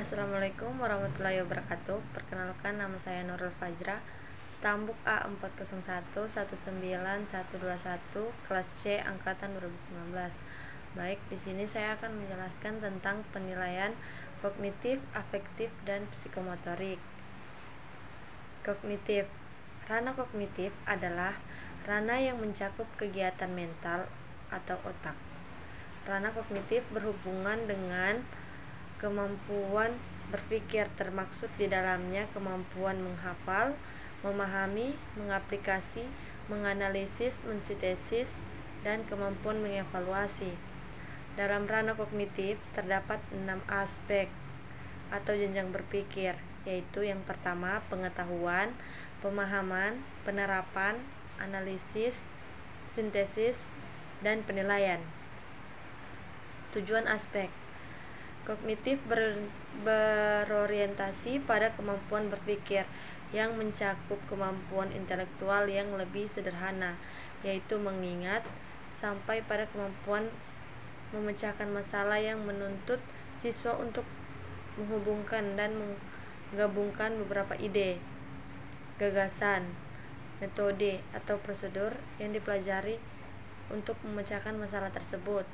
Assalamualaikum warahmatullahi wabarakatuh. Perkenalkan, nama saya Nurul Fajra, Stambuk A40019191, kelas C angkatan 2019. Baik, di sini saya akan menjelaskan tentang penilaian kognitif, afektif, dan psikomotorik. Kognitif. Ranah kognitif adalah ranah yang mencakup kegiatan mental atau otak. Ranah kognitif berhubungan dengan kemampuan berpikir, termaksud di dalamnya kemampuan menghafal, memahami, mengaplikasi, menganalisis, mensintesis, dan kemampuan mengevaluasi. Dalam ranah kognitif terdapat 6 aspek atau jenjang berpikir, yaitu yang pertama pengetahuan, pemahaman, penerapan, analisis, sintesis, dan penilaian. Tujuan aspek kognitif berorientasi pada kemampuan berpikir yang mencakup kemampuan intelektual yang lebih sederhana, yaitu mengingat, sampai pada kemampuan memecahkan masalah yang menuntut siswa untuk menghubungkan dan menggabungkan beberapa ide, gagasan, metode, atau prosedur yang dipelajari untuk memecahkan masalah tersebut.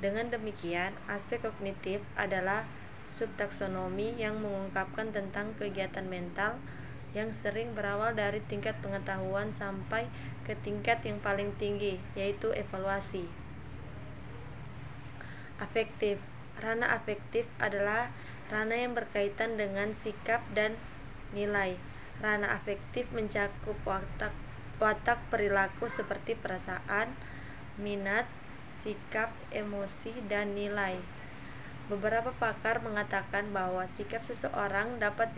Dengan demikian, aspek kognitif adalah subtaksonomi yang mengungkapkan tentang kegiatan mental yang sering berawal dari tingkat pengetahuan sampai ke tingkat yang paling tinggi, yaitu evaluasi. Afektif. Ranah afektif adalah ranah yang berkaitan dengan sikap dan nilai. Ranah afektif mencakup watak perilaku seperti perasaan, minat, sikap, emosi, dan nilai. Beberapa pakar mengatakan bahwa sikap seseorang dapat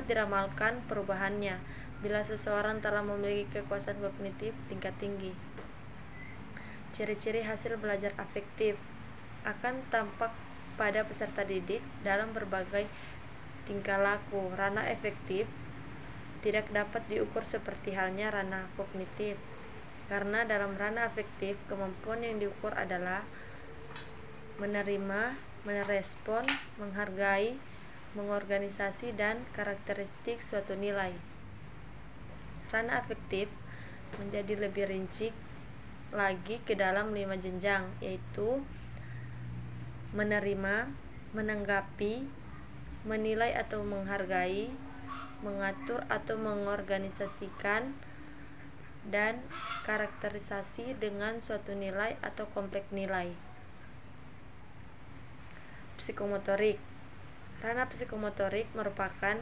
diramalkan perubahannya bila seseorang telah memiliki kekuasaan kognitif tingkat tinggi. Ciri-ciri hasil belajar afektif akan tampak pada peserta didik dalam berbagai tingkah laku. Ranah afektif tidak dapat diukur seperti halnya ranah kognitif, karena dalam ranah afektif kemampuan yang diukur adalah menerima, merespon, menghargai, mengorganisasi, dan karakteristik suatu nilai. Ranah afektif menjadi lebih rinci lagi ke dalam 5 jenjang, yaitu menerima, menanggapi, menilai atau menghargai, mengatur atau mengorganisasikan, dan karakterisasi dengan suatu nilai atau kompleks nilai. Psikomotorik. Ranah psikomotorik merupakan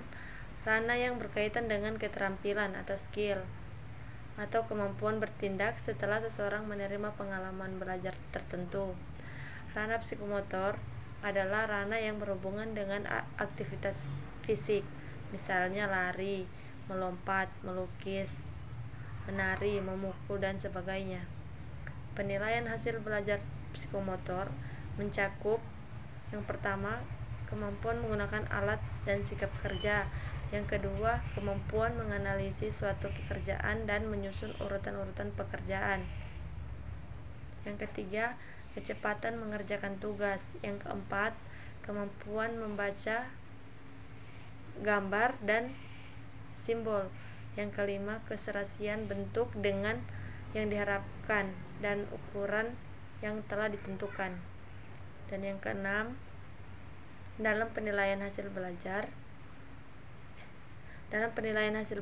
ranah yang berkaitan dengan keterampilan atau skill atau kemampuan bertindak setelah seseorang menerima pengalaman belajar tertentu. Ranah psikomotor adalah ranah yang berhubungan dengan aktivitas fisik, misalnya lari, melompat, melukis, menari, memukul, dan sebagainya. Penilaian hasil belajar psikomotor mencakup yang pertama, kemampuan menggunakan alat dan sikap kerja. Yang kedua, kemampuan menganalisis suatu pekerjaan dan menyusun urutan-urutan pekerjaan. Yang ketiga, kecepatan mengerjakan tugas. Yang keempat, kemampuan membaca gambar dan simbol. Yang kelima, keserasian bentuk dengan yang diharapkan dan ukuran yang telah ditentukan. Dan yang keenam, dalam penilaian hasil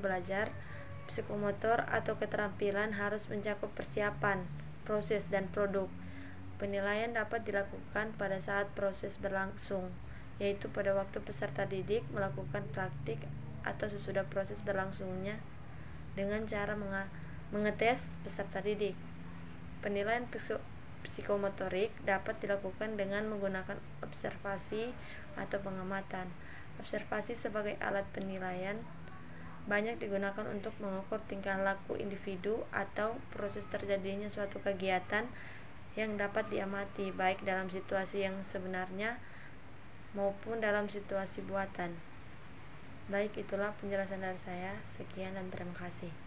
belajar, psikomotor atau keterampilan harus mencakup persiapan, proses, dan produk. Penilaian dapat dilakukan pada saat proses berlangsung, yaitu pada waktu peserta didik melakukan praktik, atau sesudah proses berlangsungnya dengan cara mengetes peserta didik. Penilaian psikomotorik dapat dilakukan dengan menggunakan observasi atau pengamatan. Observasi sebagai alat penilaian banyak digunakan untuk mengukur tingkah laku individu atau proses terjadinya suatu kegiatan yang dapat diamati baik dalam situasi yang sebenarnya maupun dalam situasi buatan. Baik, itulah penjelasan dari saya. Sekian dan terima kasih.